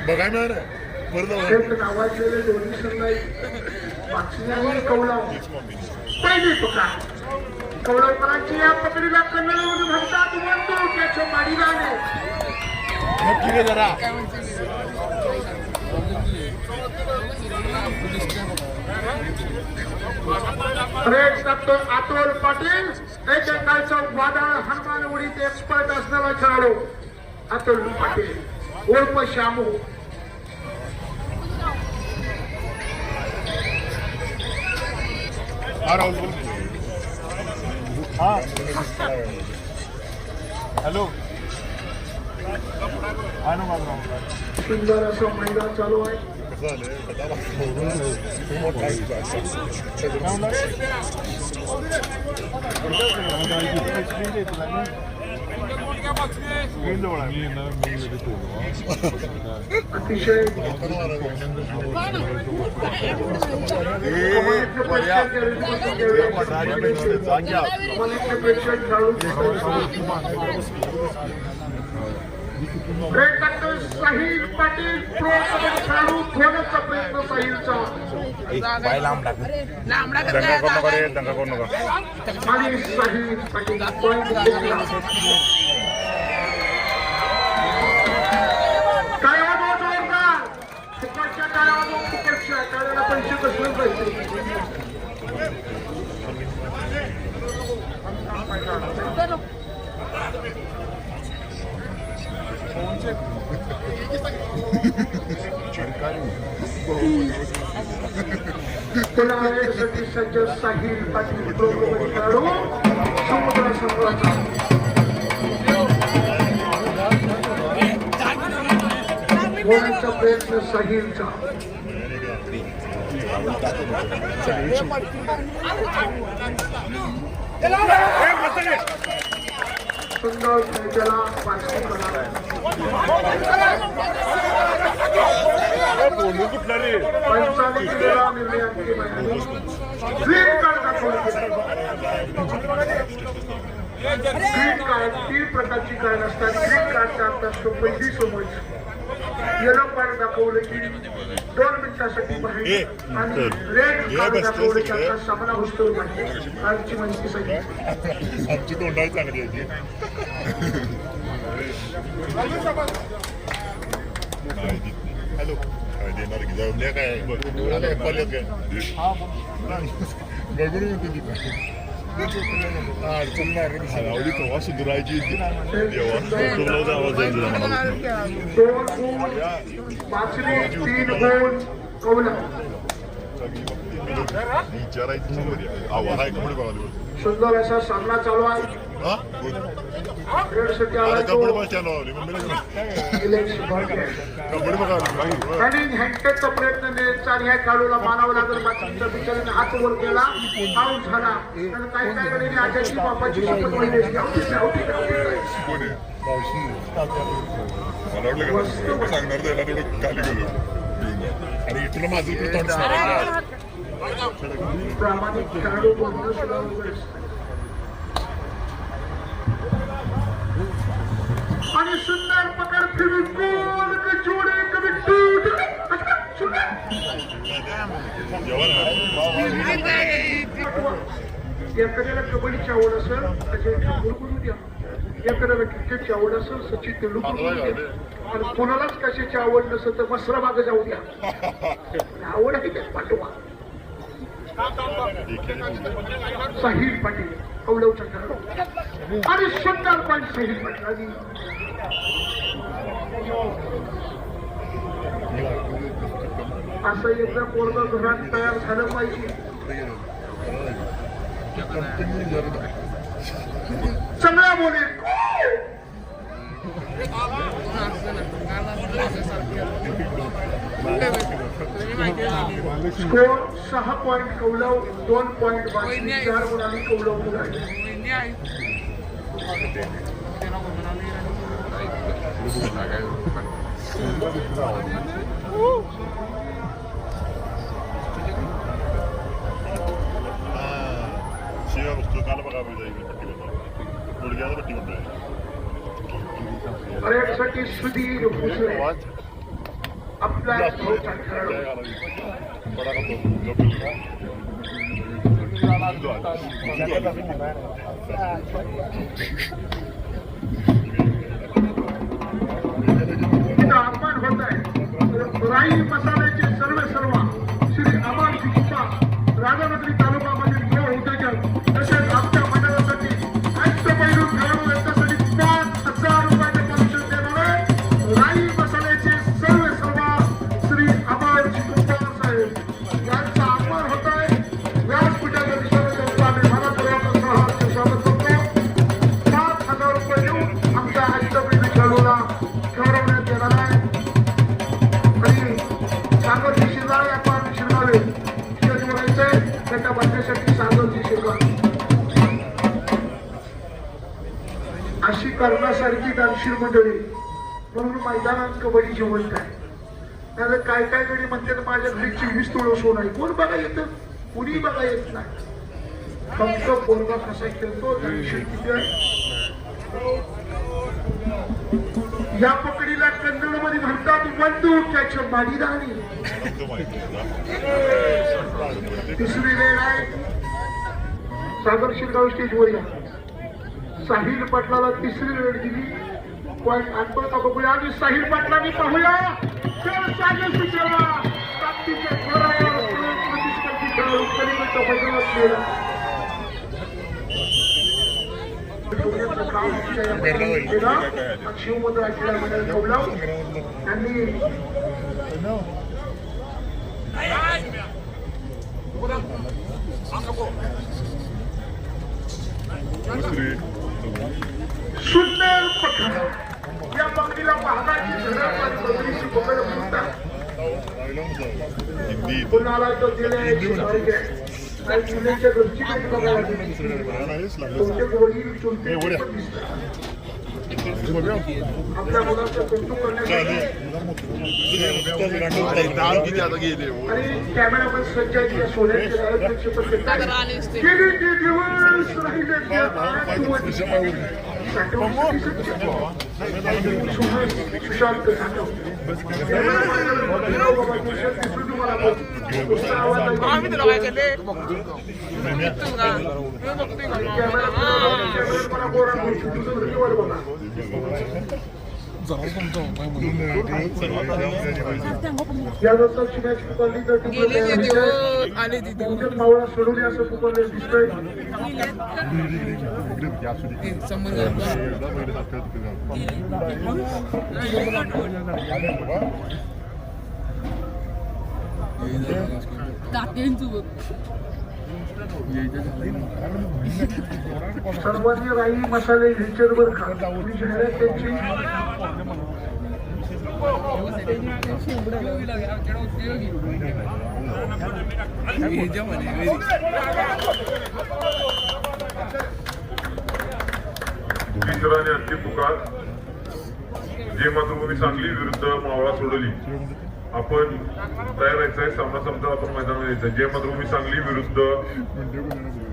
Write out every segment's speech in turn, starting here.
बघाय मिळालं नावाजलेले दोन्ही संघ कौलाव पहिली पकड कौलावकरांची या पकडीला कन्नडमध्ये म्हणतात म्हणतो त्याच्या माडीलाने जरा अतुल पाटील एक कालचा वादळ हनुमान उडीत एक्सपर्ट असणारा खेळाडू अतुल पाटील उर्फ श्यामू हॅलो सुंदर असं मैदान चालू आहे अतिशय प्रेक्षक साहिल पाटील प्रो खेळाडू ठेवण्याचा प्रयत्न साहिलचा आणि साहिल पाटील फुकटच्या टाळ्यावर फुकटच्या टाळ्याला पैसे कसले पाहिजे पुण्यासाठी सज्ज साहिल पाटील खेळाडू समुद्र संघाचा होण्याचा प्रयत्न साहिलचा सुंदर त्याला पाचवी पंचालिकेला निर्णयांची माहिती ग्रीन कार्ड दाखवली ग्रीन कार्ड 3 प्रकारची कार्ड असतात ग्रीन कार्डचा अर्थ असतो पहिली समज येलो कार्ड दाखवलं की 2 मिनिटासाठी बाहेर आणि रेड कार्ड दाखवलं की आता सामना होतो कार्डची माहिती सांगितली आमची तोंडाळी चांगली आहे हॅलो देणार की जाऊन काय पाल्यात काय गडबड होती ती अडचण नाही आवडी कवा सुधारायची आवाज आहे विचारायची आव्हान आहे कपडे बघायला सुंदर असा सामना चालू आहे हँडटेकचा प्रयत्न आणि ह्या खेळाडूला मानावं लागेल बाकीच्या बिचारीने हात वर केला आऊट झाला आणि काही काही आजाची बापाची शपथ वहिली मला वाटलं सांगणार त्याला तेवढं खाली गेलो आणि इथलं माझं प्रामाणिक खेळाडू बोलणं सुद्धा अवघड आणि सुंदर पकड फिरून गोल जोडे कमी टूट एखाद्याला कबड्डीची आवड असेल त्याच्या गुरुगुरू द्या एखाद्याला क्रिकेटची आवड असेल सचिन तेंडुलकर आणि कोणालाच कशाची आवड नसेल तर मसरा मागे जाऊ द्या आवड आहे त्यात पाठवा साहिल पाटील कौलवचा खेळाडू आणि सुंदर पण साहिल पाटील असं एकदा पोरगा घरात तयार झालं पाहिजे सगळ्या बोले स्कोर 6 पॉइंट कौलव 2 पॉइंट 4 गुणांनी कौलव मिळाले शिवाय पुस्तकाला बघा पर्यटनासाठी सुधीर भोसले आपला भाऊचा खेळाडू आगमन होत आहे. राई मसाल्याचे सर्व श्री अमर कृपा राधानगरी तालुक्यामधील गृह उद्योजक तसेच आमच्या मंडळासाठी अष्टपैलू खेळाडू यांच्यासाठी 5,000 रुपयाचे बक्षीस देणारे राई मसाल्याचे सर्व श्री अमर कृपा साहेब यांचा आगमन होत आहे. व्यासपीठाच्या दिशेने त्यांचं आम्ही मनपूर्वक सहर्ष स्वागत करतो. 5,000 रुपये देऊन आमच्या अष्टपैलू खेळाडूला गौरवण्यात येणार आहे. आणि सागरजी शिरगाळे आपण शिरगावे स्टेज बोलायचे त्याच्या बदल्यासाठी सागरजी शिरगाळे अशी करण्यासारखी दानशीर मंडळी म्हणून मैदानात कबड्डी जिवंत आहे. त्याला काय गडी म्हणते माझ्या घरी 24 तुळस सोन आहे. कोण बघा येतं? कुणी बघा येत नाही. फक्त पोरगा कसा खेळतो दानशीर किती आहे. या पकडीला कन्नड मध्ये म्हणतात बंदूक माडी राणी. तिसरी वेळ आहे. सागर शिरगाव स्टेजवर या. साहिल पाटलाला तिसरी वेळ दिली. पॉईंट 8 का बघूया आणि साहिल पाटलांनी पाहूया तर सागर शिरगावला ताकदीच्या जोरावर प्रतिस्पर्धी खेळाडू कलिंगडचा मैदानात गेला. शिवमुद्रा क्रीडा मंडळ कौलाव यांनी सुंदर पकड या पकडीला महागाची झडप आणि बदलीची पकड म्हणतात. कोणाला तो दिले काही मुलींच्या घरची काही बघायला तुमचे वडील चुलते आपल्या मुलाचं कौतुक करण्यासाठी आणि कॅमेरामॅन संजय सोन्याचे किती दिवस राहिले सुशांत जाधव यानंतरची मॅच पुकारली तर मावळा सोडवली असं पुकारले दिसतंय. सर्वांनी राई मसाले ह्याच्यावर खात जाहिरात त्यांची तिसरा आणि अंतिम पुकार जे मातृभूमी सांगली विरुद्ध मावळा सोडली. आपण तयार राहायचंय. सामना समजा आपण मैदानात यायचंय. जे मातृभूमी सांगली विरुद्ध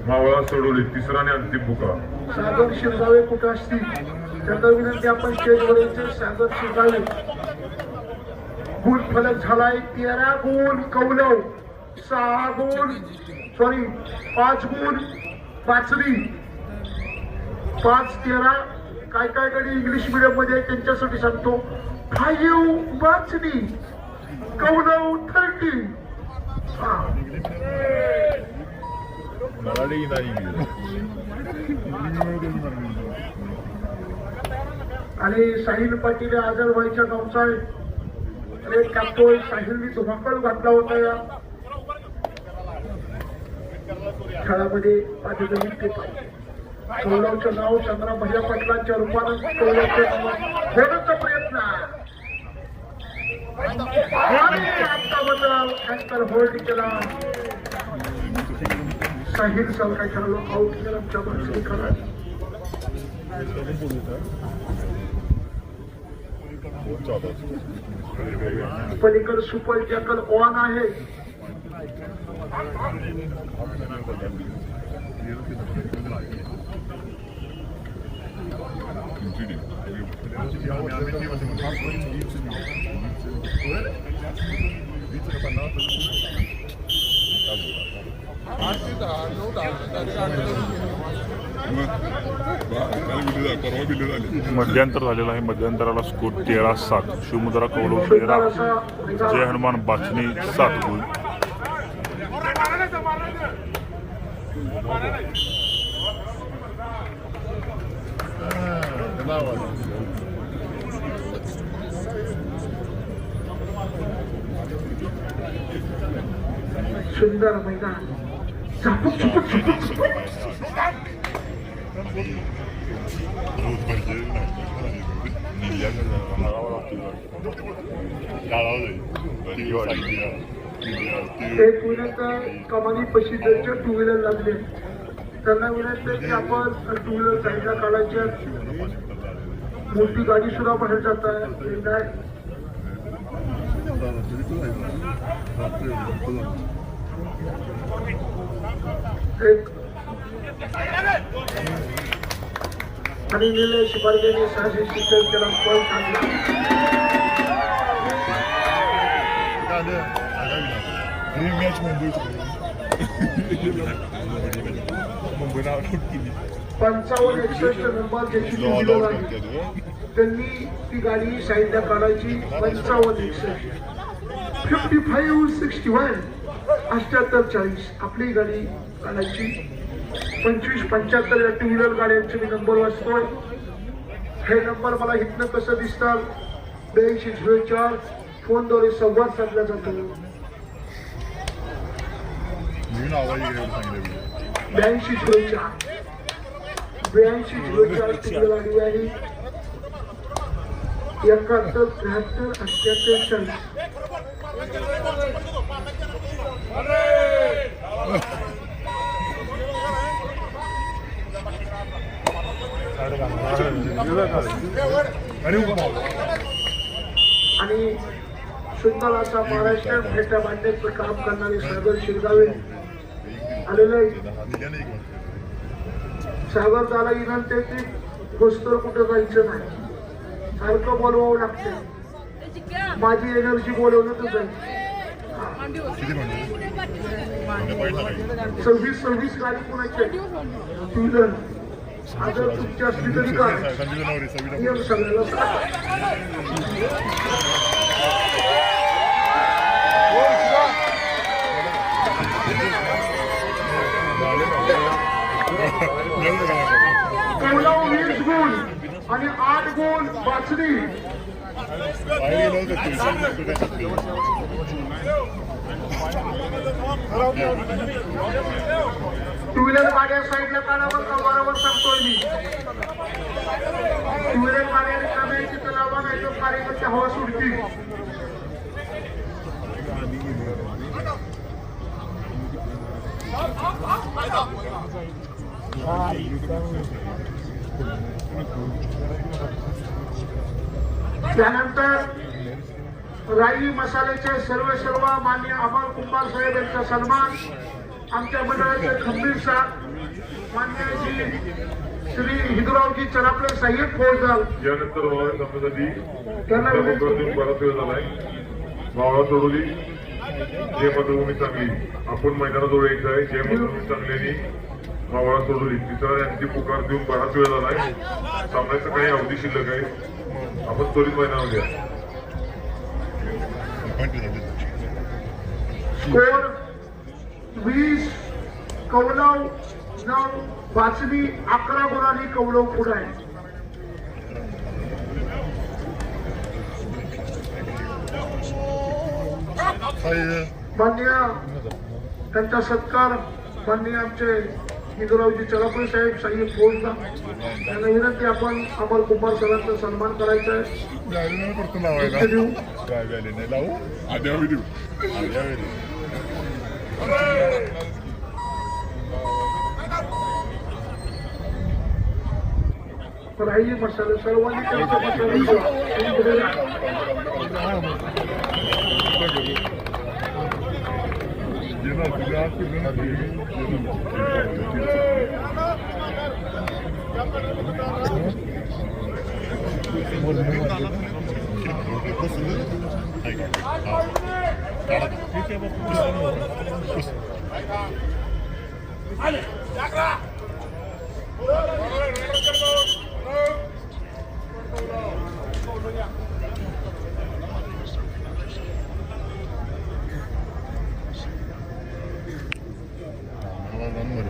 मावळा सोडवली. तिसरा आणि अंतिम पुकार. सागर शिरगावे कुठं असतील त्यांना विनंती आपण स्टेजवर यायचे. सागर शिरगावे गुण फलक झालाय 13 गुण कौलव 6 गुण 5 गुण पाचवी 5-13 काय कडे इंग्लिश मिडियम मध्ये त्यांच्यासाठी सांगतो 5 वाचणी कौलव 30. आणि साहिल पाटील आजर व्हायच्या गावचा आहे. टाकतोय साहिलनी धुमाकूळ घातला होता या खेळामध्ये. कौलवचं नाव चंद्रा भैया पाटलांच्या रूपानं कौलवचं होण्याचा प्रयत्न अँकर होल्ड केला. साहिल सारखा खेळाडू आउट केला आमच्या माणसाने खरा. पलीकड सुपर जॅकल ऑन आहे. स्पीड परवा बिल्ड झाले. मध्यंतर झालेलं आहे. मध्यंतराला स्कोर 13-7. शिवमुद्रा कौलव 13, जय हनुमान बाचणी 7 गुण. सुंदर मैदान झपक झपक झपक झपक. एक विनंती कमानी पशी जरच्या टू व्हीलर लागले त्यांना विनंती की आपण टू व्हीलर साईडला काढायच्या. मोठी गाडी सुद्धा बाहेर जात आहे. एक आणि निलेश बर्गेने 670 केला. पॉईंट आणला. मुंबईला आउट केली. 55-61 नंबर ज्याची टू व्हीलर आहे त्यांनी ती गाडी साईडला काढायची. 55-61 55-61 78-40 आपली गाडी काढायची. 25-75 या टू व्हीलर गाड्यांचे मी नंबर वाचतोय. हे नंबर मला इथनं कसं दिसतात 82-04 फोनद्वारे संवाद साधला जातो. 82-04 टू व्हीलर गाडी आहे. 71-73-78-40. आणि सुंदर असा महाराष्ट्र फेटा बांधण्याचं काम करणारे सागर शिरगावे आलेले आहे. सागर त्याला विनंती आहे की गोष्टर कुठं जायचं नाही. सारखं बोलवावं लागतं. माझी एनर्जी बोलवलं तर 26 गाडी कोणाची टू व्हीलर आता तुमची असली तरी काय सगळ्याला कौलाव 20 गुण आणि 8 गुण बाचणी. टू व्हीलर गाड्या साईडला काढावं का बरोबर सांगतोय मी. टू व्हीलर गाड्या कमी लावा नाही तर कार्यकर्ते हवा सुटतील. त्यानंतर राई मसाल्याचे सर्व मान्य अमर कुंभार साहेब यांचा सन्मान. आमच्या मंडळाचे खंबीर साहेब मान्य श्री हिदूरावजी चरापले साहेब फौजदार यानंतर त्यांना बराच वेळ झालाय. मावळा सोडवली जय मातृभूमी चांगली आपण मैदानाजवळ यायचं आहे. जय मातृभूमी चांगल्यानी मावळा सोडवली तिसरा यांची पुकार देऊन बराच वेळ झालाय. सामन्याचं काही अवधी शिल्लक आहे. आपण त्वरित मैदानावर घ्या. स्कोर 20 कौलव 9 बाचणी 11 गुणांनी कौलव पुढे आहे. मान्य त्यांचा सत्कार माननीय आमचे हिंदूरावजी चलापरे साहेब साहेब फौजदार त्यांना विनंती आपण अमर कुमार सरांचा सन्मान करायचा आहे. देऊ राई मसाला सर्वांनी त्यांचा मसाला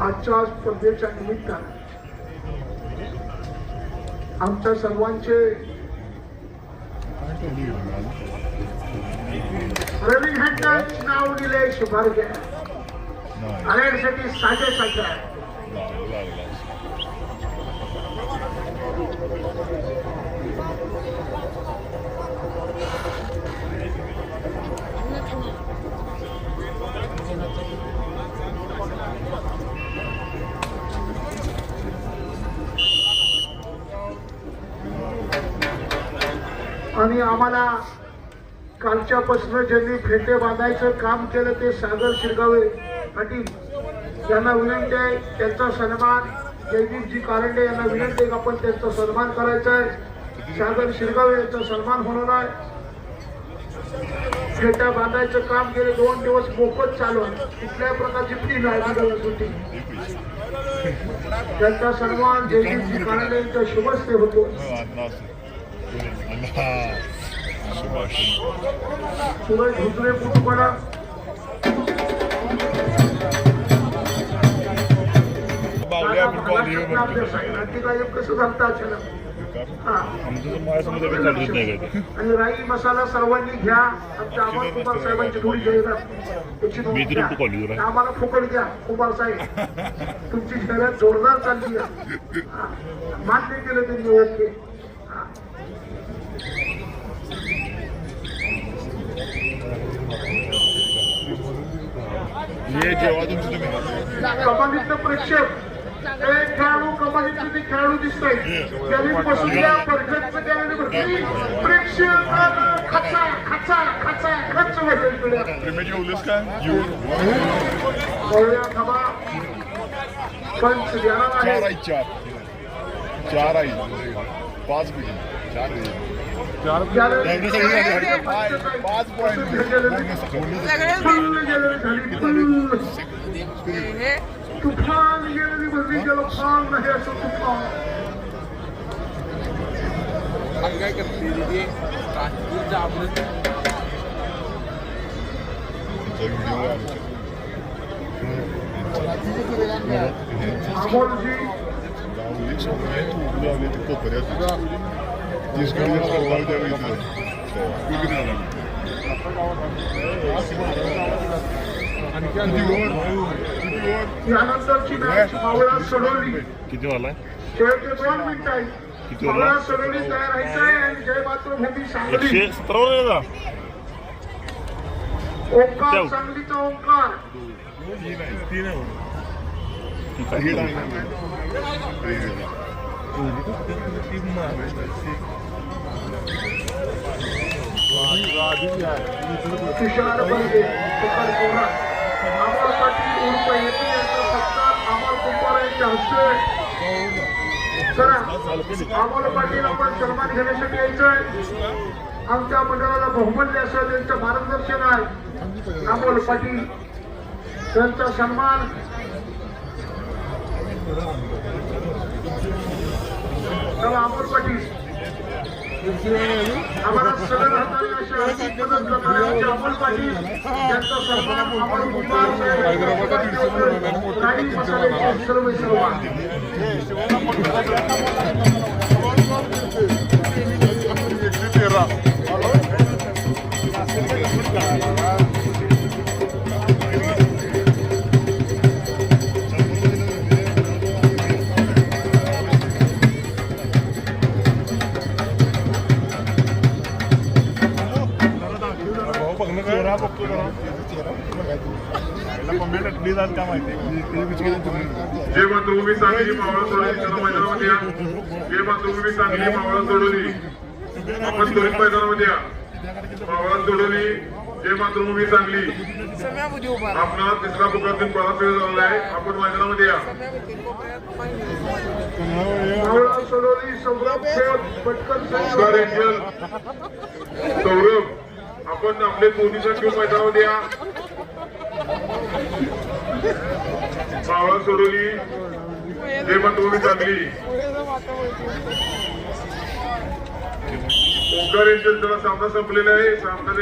आजच्या स्पर्धेच्या निमित्तानं आमच्या सर्वांचे रवी हंडांचे नाव निलेश भरगे अनेकसाठी साजे साजे आणि आम्हाला कालच्यापासून ज्यांनी फेटे बांधायचं काम केलं ते सागर शिरगावे पाटील यांना विनंती आहे त्यांचा सन्मान. जयदीपजी कारंडे यांना विनंती आहे की आपण त्यांचा सन्मान करायचा आहे. सागर शिरगावे यांचा सन्मान होणार आहे. फेटा बांधायचं काम गेले 2 दिवस मोफत चालू आहे. कुठल्याही प्रकारची फी नाही होती. त्यांचा सन्मान जयदीपजी कारंडे यांच्या शुभस्ते होतो. सूरज धुसरे पुटुकडा कसं जमतं अचानक. आणि राई मसाला सर्वांनी घ्या. आमच्या अमर कुमार साहेबांची थोडी जाहिरात त्याची नोंद घ्या. आम्हाला फुकट द्या कुमार साहेब. तुमची जाहिरात जोरदार चालली आहे. मान्य केलं त्यांनी. ओके. कमालीतलं प्रेक्षक ते खेळाडू कमालीतले ते खेळाडू दिसत आहेत. त्यांनी बसल्या परफेक्ट प्रेक्षक खचा खचा खचा खच पंच देणार आहे. 4 आई 5 बिलियन 4 तुफान गेलेली बदली गेलं फान नाही असं तुफान. अमोलजी यानंतरची मॅच मावळा सोडवली. किती वाला शेवटचे 2 मिनिट आहेत. मावळा सोडवली तयार राहायचं आहे. आणि जय मातृभूमी सांगली 117 ओंकार सांगलीचा ओंकार तुषार बंगे अमर पाटील उर्फ येते यांचा सत्कार अमर कुंभार यांच्या हस्ते करा. अमर पाटील आपण सन्मान घेण्यासाठी यायचं आहे. आमच्या मंडळाला बहुमूल्य असं त्यांचं मार्गदर्शन आहे. अमोल पाटील त्यांचा सन्मान. चला अमोल पाटील आम्हाला सगळं हाताने अशा हाती मदत करणारे अमोल पाटील यांचा सन्मान. अमोल कुमार साहेब काही मसाल्याचे सर्व जय मातृभूमी सांगली मावळा सोडवली मैदानामध्ये या. जय मातृभूमी सांगली मावळा सोडवली आपण त्वरित मैदानामध्ये या. मावळा सोडवली जय मातृभूमी सांगली. आपला तिसरा पुकारातून बराच वेळ झालेला आहे. आपण मैदानामध्ये या. मावळा सोडवली सौरभ खोत पटकन ओंकार एंजल सौरभ आपण आपले दोन्हीचा घेऊन मैदानामध्ये या. मावळा सोडवली जय मातृभूमी सांगली. ओंकार एंजल त्याला सामना संपलेला आहे. सामना